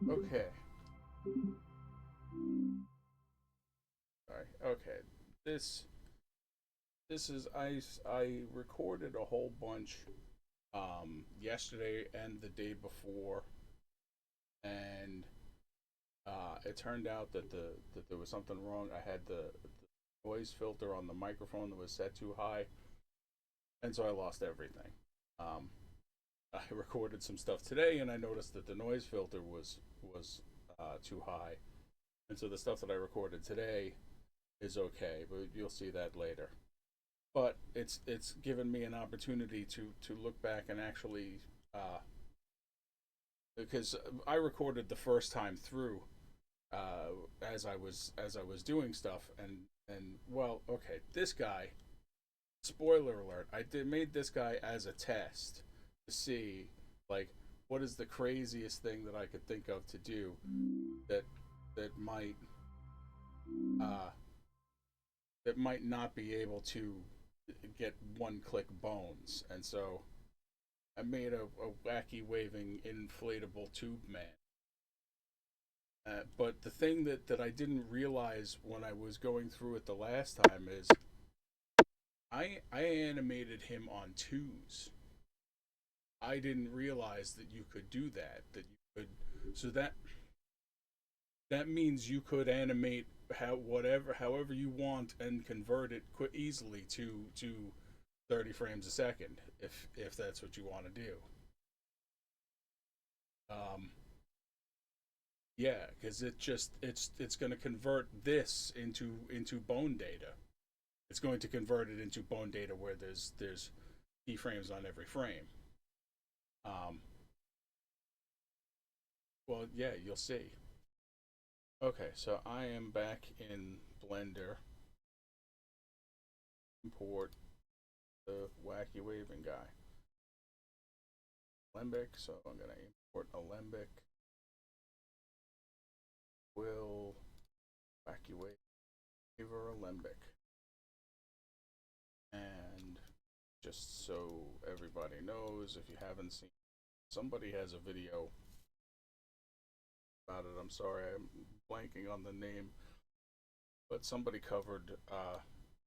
Okay. Sorry. Okay. This this is I recorded a whole bunch yesterday and the day before, and it turned out that there was something wrong. I had the noise filter on the microphone that was set too high, and so I lost everything. Um, I recorded some stuff today, and I noticed that the noise filter was too high, and so the stuff that I recorded today is okay, but you'll see that later. But it's given me an opportunity to look back and actually because I recorded the first time through as I was doing stuff, and well, okay, this guy. Spoiler alert! I did made this guy as a test to see like what is the craziest thing that I could think of to do that that might uh, that might not be able to get one click bones, and so I made a wacky waving inflatable tube man. But the thing that I didn't realize when I was going through it the last time is I animated him on twos. I didn't realize that you could do that. That you could, so that means you could animate however you want and convert it easily to 30 frames a second if that's what you want to do. Um, yeah, because it's going to convert this into bone data. It's going to convert it into bone data where there's keyframes on every frame. Um, well, yeah, you'll see. Okay, so I am back in Blender. Import the wacky waving guy. Alembic, so I'm gonna import Alembic, Quill, wacky waver, Alembic. And just so everybody knows, if you haven't seen, somebody has a video about it. I'm sorry, I'm blanking on the name, but somebody covered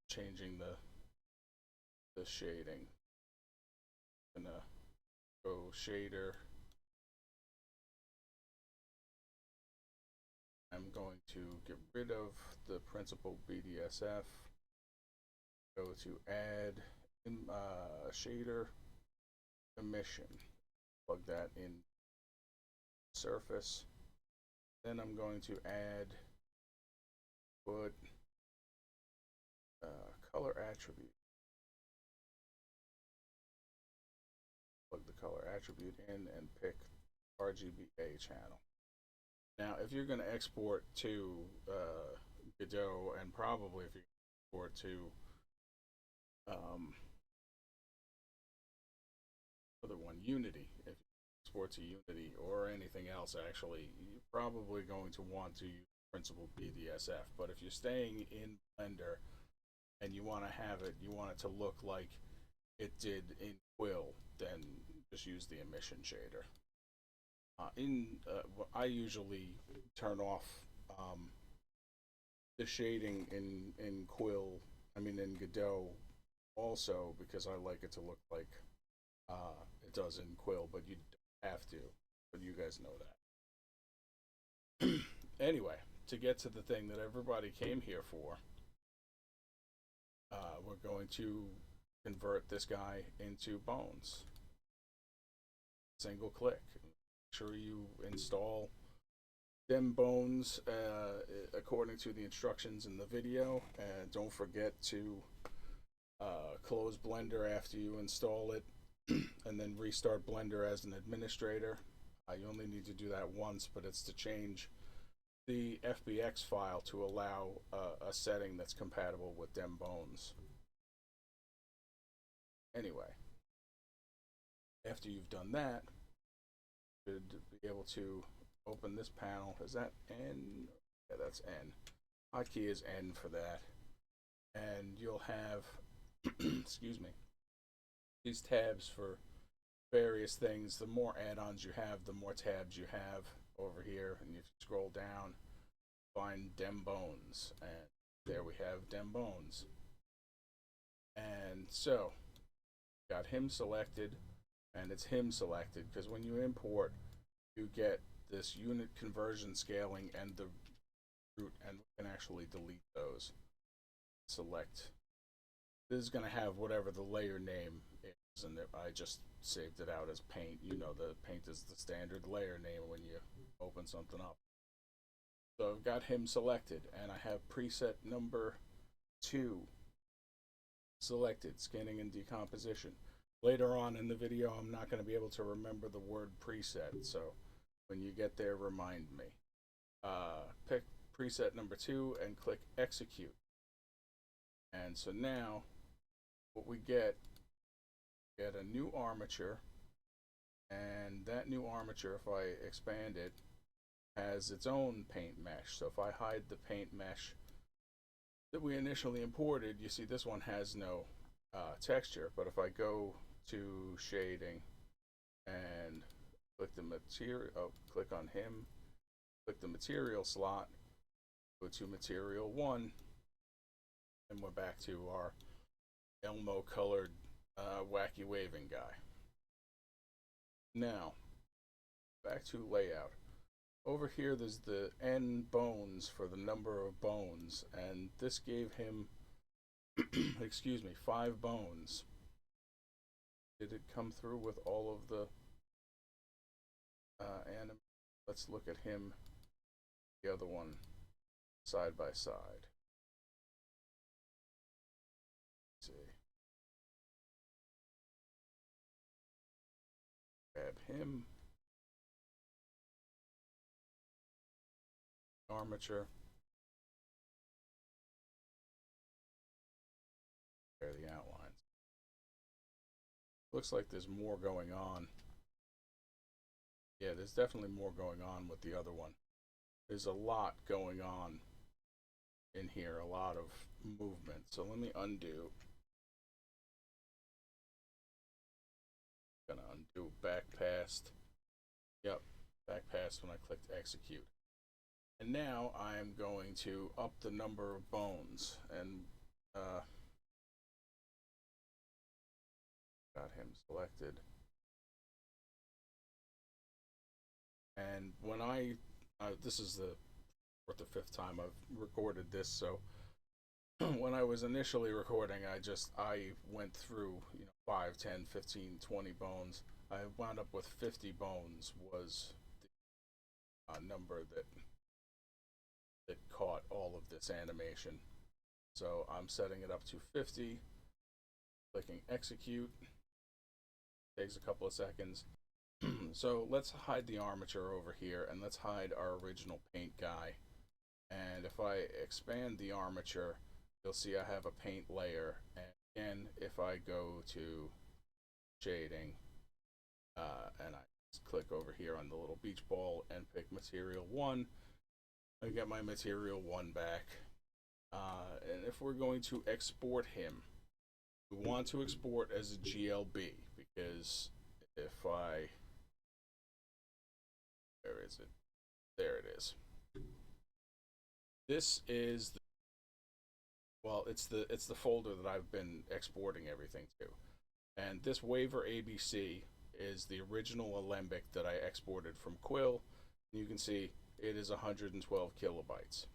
changing the shading. I'm gonna go shader. I'm going to get rid of the principal BDSF. Go to add shader emission. Plug that in surface. Then I'm going to put color attribute. Plug the color attribute in and pick RGBA channel. Now, if you're going to export to Godot, and probably if you export to um, other one, Unity, if you export to Unity or anything else, actually, you're probably going to want to use Principal BDSF. But if you're staying in Blender and you want to have it, you want it to look like it did in Quill, then just use the emission shader. I usually turn off the shading in Quill. I mean in Godot also because I like it to look like it does in Quill, but you don't have to. But you guys know that. Anyway, to get to the thing that everybody came here for, we're going to convert this guy into bones. Single click. Make sure you install Dembones according to the instructions in the video, and don't forget to close Blender after you install it, and then restart Blender as an administrator. You only need to do that once, but it's to change the FBX file to allow a setting that's compatible with Dembones. Anyway, after you've done that, you should be able to open this panel. Is that N? Yeah, that's N. Hotkey is N for that. And you'll have, excuse me, these tabs for various things. The more add-ons you have, the more tabs you have over here, and you scroll down, find Dembones, and there we have Dembones. And so, got him selected, and it's him selected, because when you import, you get this unit conversion scaling and the root, and we can actually delete those. Select. This is going to have whatever the layer name is, and I just saved it out as paint. You know, the paint is the standard layer name when you open something up. So I've got him selected, and I have preset number 2 selected, scanning and decomposition. Later on in the video, I'm not going to be able to remember the word preset, so when you get there, remind me. Pick preset number 2 and click execute. And so now, what we get a new armature, and that new armature, if I expand it, has its own paint mesh. So if I hide the paint mesh that we initially imported, you see this one has no texture. But if I go to shading and click the material, click on him, click the material slot, go to material 1, and we're back to our Elmo colored wacky waving guy. Now, back to layout. Over here there's the N bones for the number of bones, and this gave him excuse me, 5 bones. Did it come through with all of the anim? Let's look at him, the other one, side by side. Let's see. Grab him. Armature. There are the outlines. Looks like there's more going on. Yeah, there's definitely more going on with the other one. There's a lot going on in here, a lot of movement. So let me undo. Gonna undo back past. Yep, back past when I clicked execute. And now I'm going to up the number of bones, and got him selected. And when this is the 4th or 5th time I've recorded this, so when I was initially recording, I went through 5, 10, 15, 20 bones. I wound up with 50 bones was the number that caught all of this animation. So I'm setting it up to 50, clicking execute. Takes a couple of seconds. So let's hide the armature over here, and let's hide our original paint guy. And if I expand the armature, you'll see I have a paint layer. And again, if I go to shading, and I just click over here on the little beach ball and pick material 1, I get my material 1 back. And if we're going to export him, we want to export as a GLB, because if where is it? There it is. This is it's the folder that I've been exporting everything to. And this waiver ABC is the original alembic that I exported from Quill. You can see it is 112 kilobytes.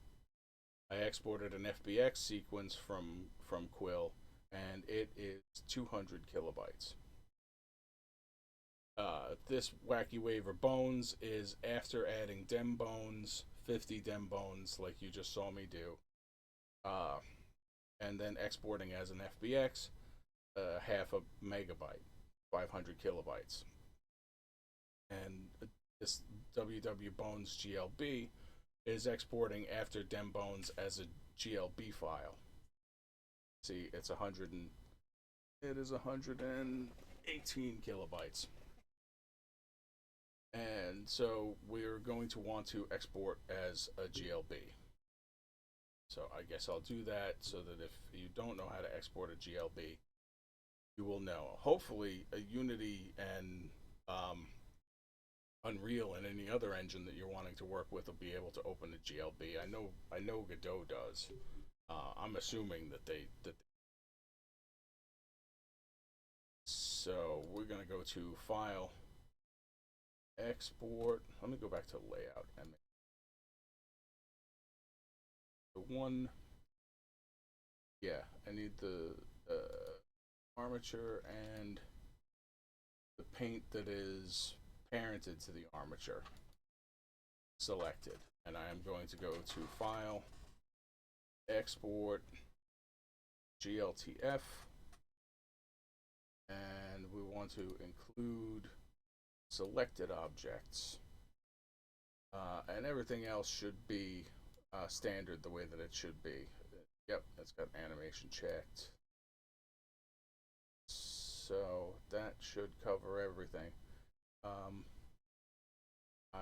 I exported an FBX sequence from Quill, and it is 200 kilobytes. This wacky waiver bones is after adding Dembones, 50 Dembones like you just saw me do, and then exporting as an FBX, half a megabyte, 500 kilobytes. And this WW Bones GLB is exporting after Dembones as a GLB file. See, it is 118 kilobytes. And so we're going to want to export as a GLB. So I guess I'll do that so that if you don't know how to export a GLB, you will know. Hopefully a Unity and Unreal and any other engine that you're wanting to work with will be able to open a GLB. I know Godot does. I'm assuming that they. So we're gonna go to File, Export. Let me go back to Layout and make the one. Yeah, I need the armature and the paint that is parented to the armature selected. And I am going to go to File, Export, GLTF, and we want to include selected objects. And everything else should be standard the way that it should be. Yep, it's got animation checked. So that should cover everything. I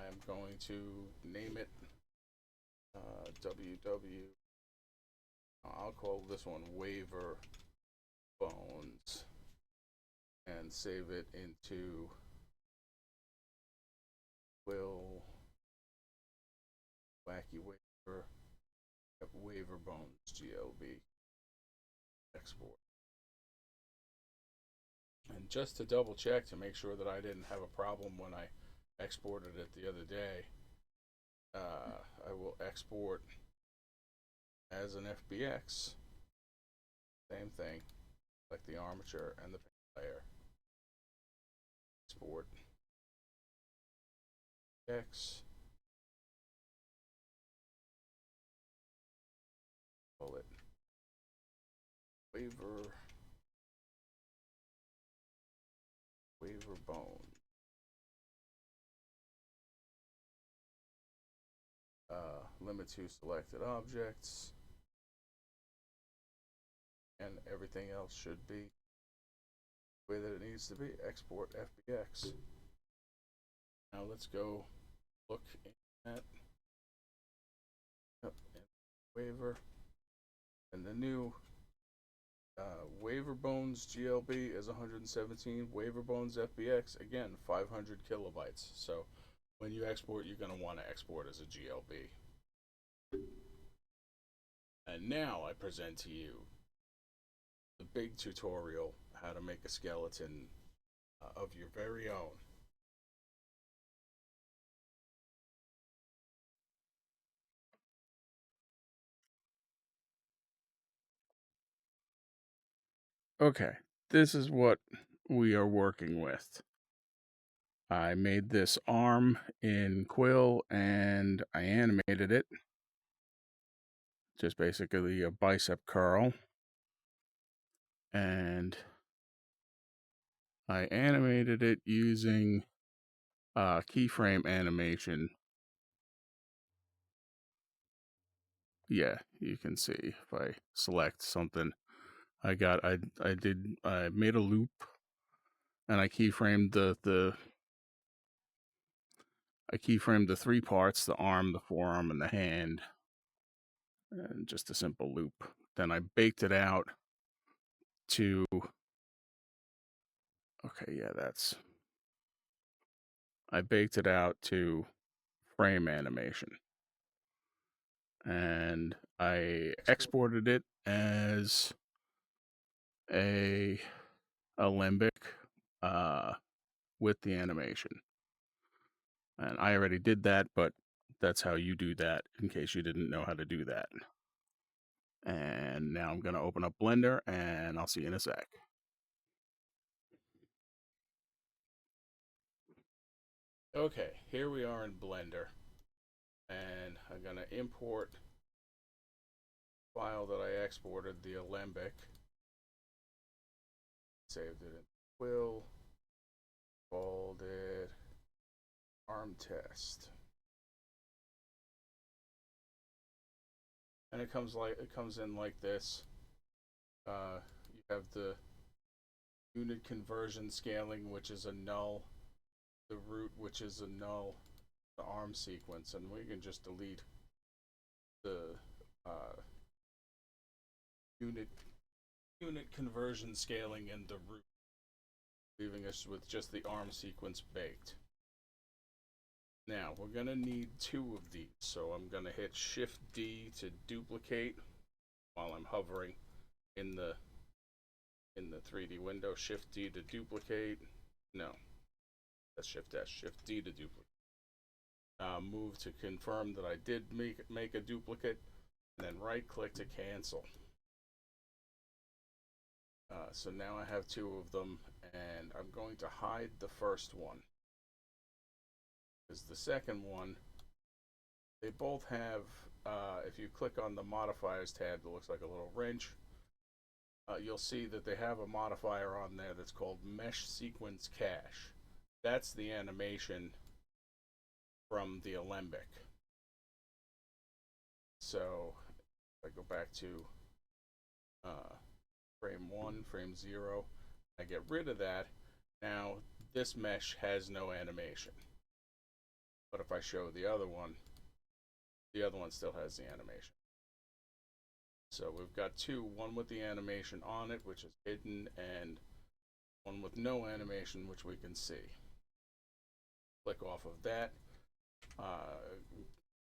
am going to name it WW. I'll call this one Waiver Bones and save it into Quill Wacky Waiver. Waiver Bones GLB export. And just to double check to make sure that I didn't have a problem when I exported it the other day, I will export as an FBX. Same thing, like the armature and the paint layer. Export X. Call it Waiver Bone. Limit to selected objects, and everything else should be the way that it needs to be. Export FBX. Now let's go look at waiver, and the new Waiver Bones GLB is 117. Waiver Bones FBX, again, 500 kilobytes. So when you export, you're going to want to export as a GLB. And now I present to you the big tutorial, how to make a skeleton of your very own. Okay, this is what we are working with. I made this arm in Quill and I animated it. Just basically a bicep curl. And I animated it using keyframe animation. Yeah, you can see if I select something, I made a loop and I keyframed the three parts, the arm, the forearm, and the hand, and just a simple loop. Then I baked it out to, I baked it out to frame animation. And I exported it as a limbic with the animation. And I already did that, but that's how you do that in case you didn't know how to do that. And now I'm going to open up Blender and I'll see you in a sec. Okay, here we are in Blender. And I'm going to import the file that I exported, the Alembic. Saved it in Quill. Called it arm test. And it comes in like this. You have the unit conversion scaling, which is a null, the root, which is a null, the arm sequence, and we can just delete the unit conversion scaling and the root, leaving us with just the arm sequence baked. Now we're gonna need 2 of these, so I'm gonna hit Shift D to duplicate while I'm hovering in the 3D window. Shift D to duplicate. No, that's Shift S. Shift D to duplicate. Move to confirm that I did make a duplicate, and then right click to cancel. So now I have 2 of them, and I'm going to hide the first one, because the second one, they both have, if you click on the modifiers tab that looks like a little wrench, you'll see that they have a modifier on there that's called Mesh Sequence Cache. That's the animation from the alembic. So if I go back to frame 1, frame 0, I get rid of that. Now this mesh has no animation. But if I show the other one still has the animation. So we've got 2, one with the animation on it, which is hidden, and one with no animation, which we can see. Click off of that.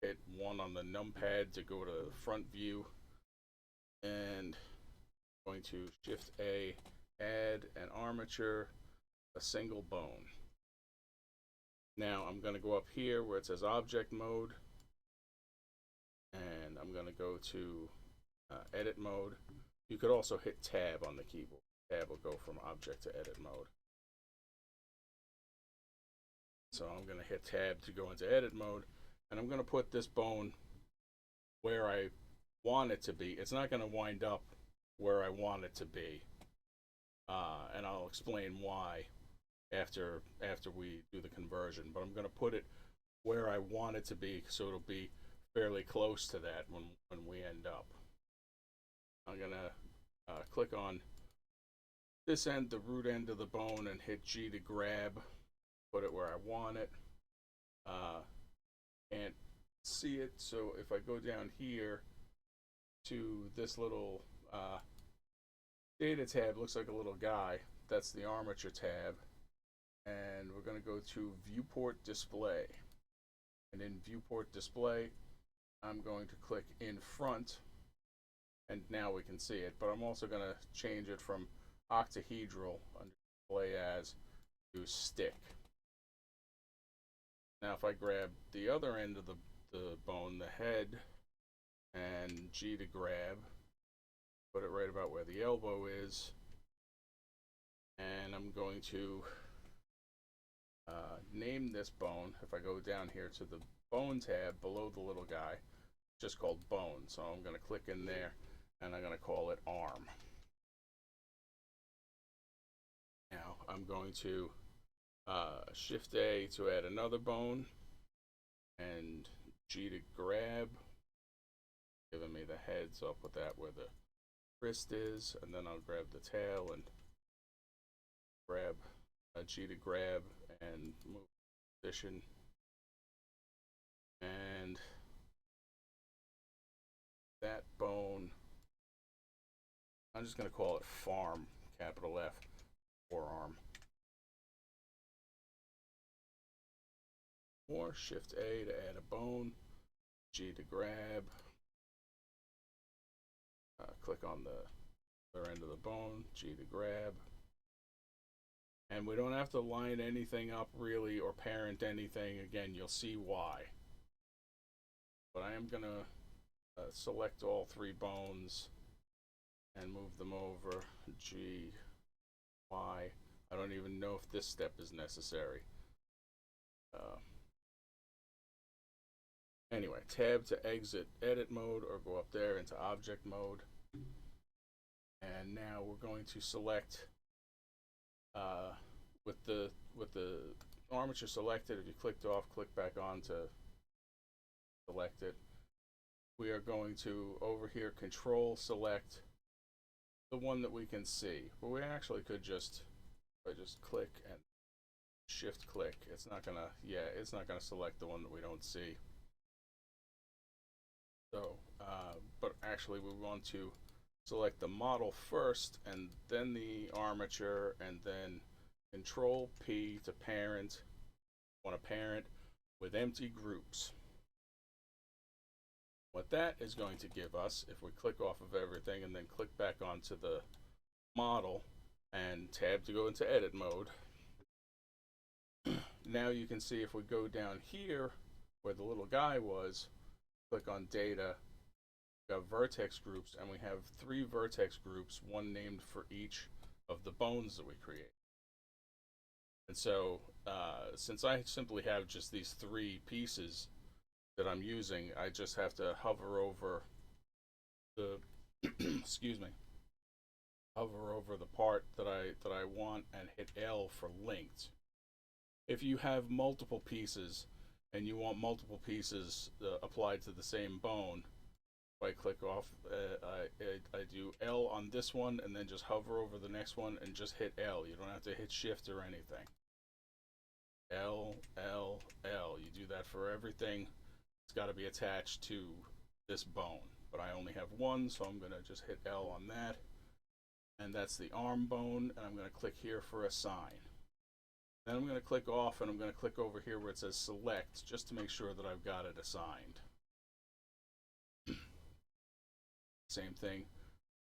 Hit 1 on the numpad to go to the front view, and I'm going to Shift A, add an armature, a single bone. Now I'm going to go up here where it says object mode, and I'm going to go to edit mode. You could also hit tab on the keyboard. Tab will go from object to edit mode. So I'm going to hit tab to go into edit mode, and I'm going to put this bone where I want it to be. It's not going to wind up where I want it to be, and I'll explain why after we do the conversion. But I'm going to put it where I want it to be, so it'll be fairly close to that when we end up. I'm going to click on this end, the root end of the bone, and hit G to grab, put it where I want it. Can't see it, so if I go down here to this little data tab, looks like a little guy. That's the armature tab, and we're going to go to viewport display, and in viewport display I'm going to click in front, and now we can see it. But I'm also going to change it from octahedral under display as to stick. Now if I grab the other end of the bone, the head, and G to grab, put it right about where the elbow is, and I'm going to name this bone. If I go down here to the bone tab below the little guy, it's just called bone. So I'm going to click in there, and I'm going to call it arm. Now I'm going to Shift A to add another bone, and G to grab, giving me the head, so I'll put that where the wrist is, and then I'll grab the tail and grab G to grab and move position, and that bone, I'm just going to call it farm, capital F, forearm. Or Shift A to add a bone, G to grab, click on the other end of the bone, G to grab, and we don't have to line anything up really or parent anything. Again, you'll see why. But I am going to select all 3 bones and move them over, G, Y. I don't even know if this step is necessary. Anyway, tab to exit edit mode or go up there into object mode. And now we're going to select with the armature selected. If you clicked off, click back on to select it. We are going to over here control select the one that we can see. But we actually could just click and shift click. It's not gonna select the one that we don't see. So, but actually we want to select the model first, and then the armature, and then Control P to parent. Want to parent with empty groups. What that is going to give us, if we click off of everything and then click back onto the model and tab to go into edit mode, now you can see if we go down here where the little guy was, click on data, we have vertex groups, and we have 3 vertex groups, one named for each of the bones that we create. And so since I simply have just these 3 pieces that I'm using, I just have to hover over the excuse me, hover over the part that I want and hit L for linked. If you have multiple pieces and you want multiple pieces applied to the same bone, if I click off, I do L on this one and then just hover over the next one and just hit L. You don't have to hit shift or anything. L, L, L. You do that for everything. It's got to be attached to this bone, but I only have one, so I'm going to just hit L on that. And that's the arm bone, and I'm going to click here for assign. Then I'm going to click off, and I'm going to click over here where it says select, just to make sure that I've got it assigned. Same thing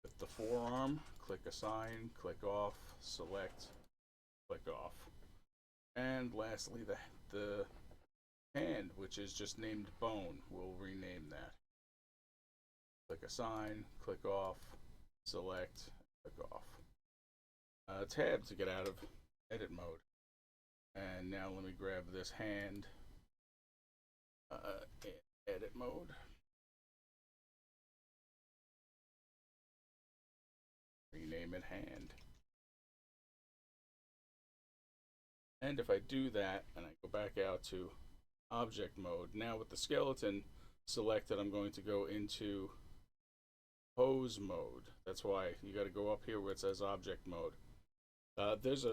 with the forearm. Click assign, click off, select, click off. And lastly, the hand, which is just named bone, we'll rename that. Click assign, click off, select, click off. Tab to get out of edit mode. And now let me grab this hand, edit mode. Rename it hand. And if I do that and I go back out to object mode, now with the skeleton selected, I'm going to go into pose mode. That's why you got to go up here where it says object mode. There's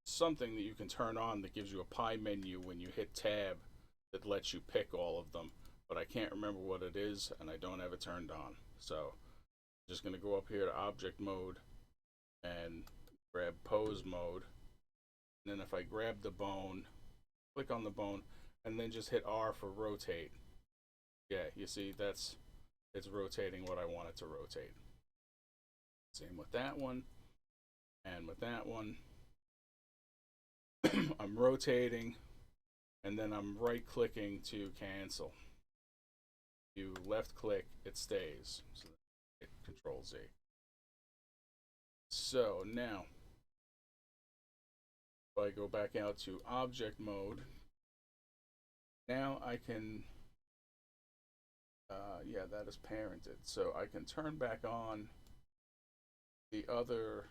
something that you can turn on that gives you a pie menu when you hit tab that lets you pick all of them, but I can't remember what it is and I don't have it turned on. So I'm just going to go up here to object mode and grab pose mode. And then if I grab the bone, click on the bone, and then just hit R for rotate. Yeah, you see it's rotating what I want it to rotate. Same with that one, and with that one. I'm rotating, and then I'm right clicking to cancel. You left click, it stays. So hit Control Z. So now, if I go back out to object mode, now I can, yeah, that is parented. So I can turn back on the other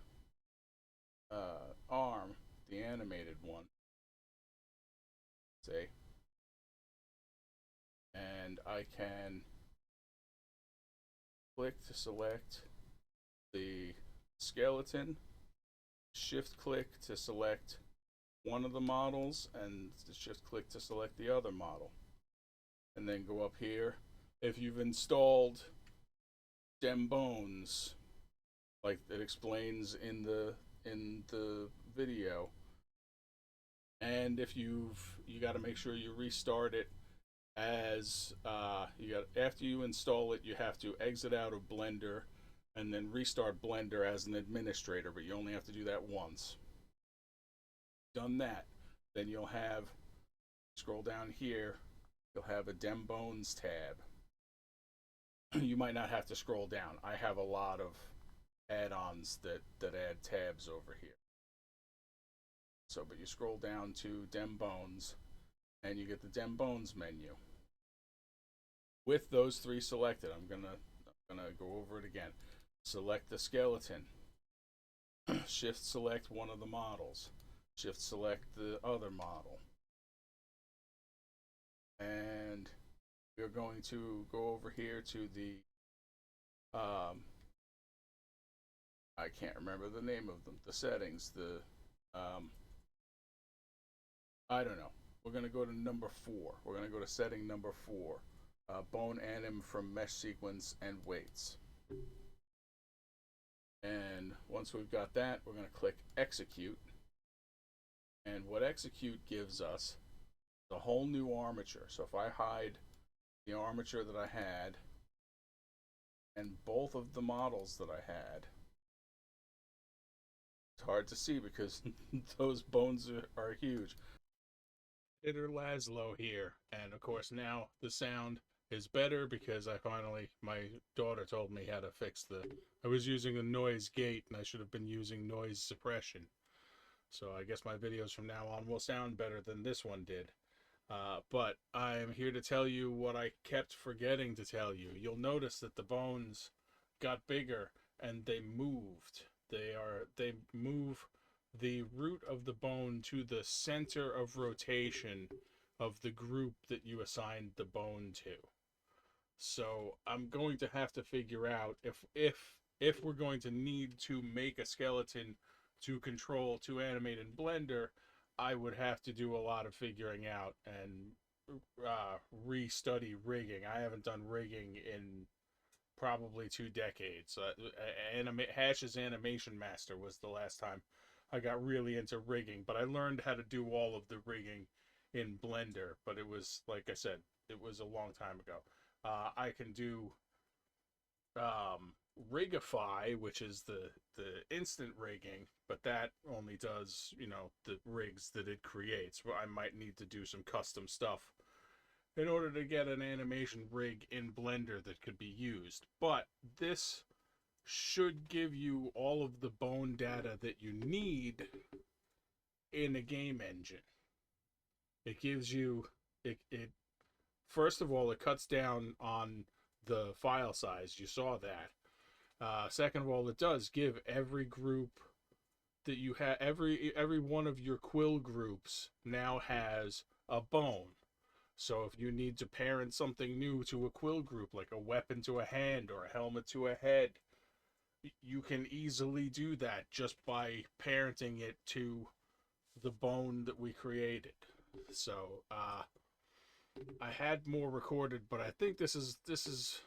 arm, the animated one, say, and I can click to select the skeleton, shift click to select one of the models, and shift click to select the other model, and then go up here. If you've installed Dembones, like it explains in the video, and if you got to make sure you restart it as after you install it, you have to exit out of Blender and then restart Blender as an administrator, but you only have to do that once. Done that, then you'll have, scroll down here, you'll have a Dembones tab. You might not have to scroll down. I have a lot of add-ons that add tabs over here. So, but you scroll down to Dembones, and you get the Dembones menu. With those 3 selected, I'm gonna go over it again. Select the skeleton. Shift select one of the models. Shift select the other model. And we're going to go over here to the I can't remember the name of them, the settings, I don't know. We're going to go to number 4. We're going to go to setting number 4, bone anim from mesh sequence and weights. And once we've got that, we're going to click execute. And what execute gives us The whole new armature. So if I hide the armature that I had and both of the models that I had, it's hard to see because those bones are huge. Peter Laszlo here, and of course now the sound is better because my daughter told me how to fix I was using a noise gate and I should have been using noise suppression. So I guess my videos from now on will sound better than this one did. But I am here to tell you what I kept forgetting to tell you. You'll notice that the bones got bigger and they moved. They move the root of the bone to the center of rotation of the group that you assigned the bone to. So I'm going to have to figure out if we're going to need to make a skeleton to animate in Blender, I would have to do a lot of figuring out and restudy rigging. I haven't done rigging in probably 2 decades. Hash's Animation Master was the last time I got really into rigging, but I learned how to do all of the rigging in Blender. But it was, like I said, it was a long time ago. I can do Rigify, which is the instant rigging, but that only does, the rigs that it creates. Well, I might need to do some custom stuff in order to get an animation rig in Blender that could be used. But this should give you all of the bone data that you need in a game engine. It gives you it first of all, it cuts down on the file size. You saw that. Second of all, it does give every group that you have, every one of your Quill groups now has a bone. So if you need to parent something new to a Quill group, like a weapon to a hand or a helmet to a head, you can easily do that just by parenting it to the bone that we created. So I had more recorded, but I think this is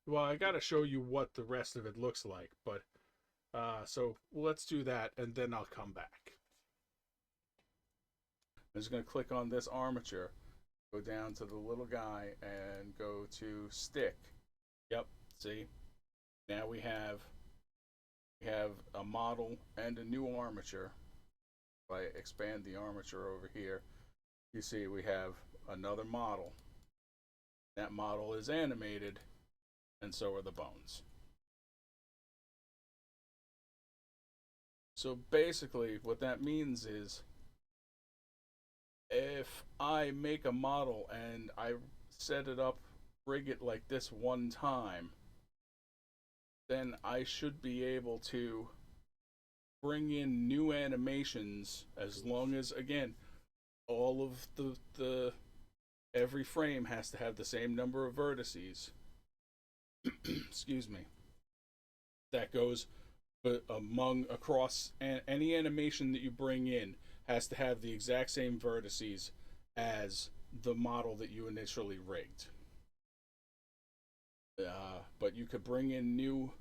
well, I gotta show you what the rest of it looks like. But so let's do that, and then I'll come back. I'm just gonna click on this armature, go down to the little guy, and go to stick. Yep, see, now we have a model and a new armature. If I expand the armature over here, you see we have another model. That model is animated, and so are the bones. So basically what that means is if I make a model and I set it up, rig it like this one time, then I should be able to bring in new animations, as long as, again, all of the every frame has to have the same number of vertices. Excuse me. That goes across any animation that you bring in has to have the exact same vertices as the model that you initially rigged. But you could bring in new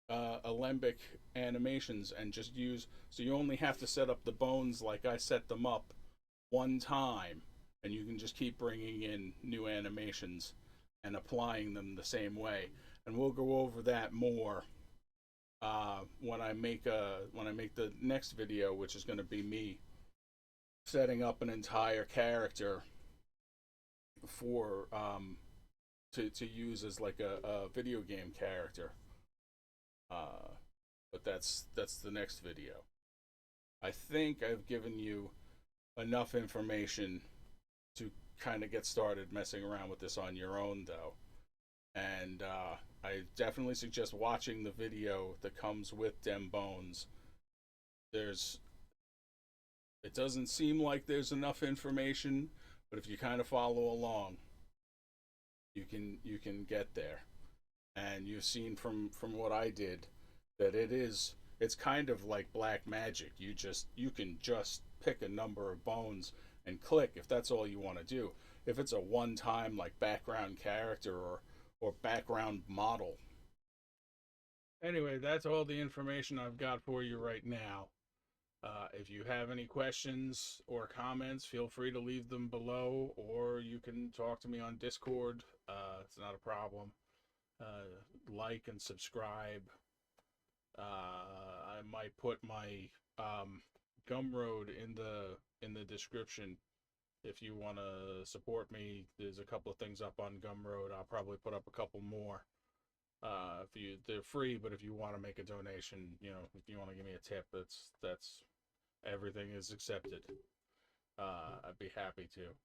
alembic animations and just use, so you only have to set up the bones like I set them up one time, and you can just keep bringing in new animations and applying them the same way. And we'll go over that more when I make the next video, which is going to be me setting up an entire character for to use as like a video game character. But that's the next video. I think I've given you enough information to kind of get started messing around with this on your own, though. And I definitely suggest watching the video that comes with Dembones. It doesn't seem like there's enough information, but if you kind of follow along, you can get there. And you've seen from what I did that it's kind of like black magic. You can just pick a number of bones and click if that's all you want to do. If it's a one-time like background character or background model. Anyway, that's all the information I've got for you right now. If you have any questions or comments, feel free to leave them below, or you can talk to me on Discord. It's not a problem. Like and subscribe. I might put my Gumroad in the description if you want to support me. There's a couple of things up on Gumroad. I'll probably put up a couple more. They're free, but if you want to make a donation, if you want to give me a tip, that's everything is accepted. I'd be happy to.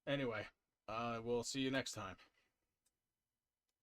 Anyway, we'll see you next time.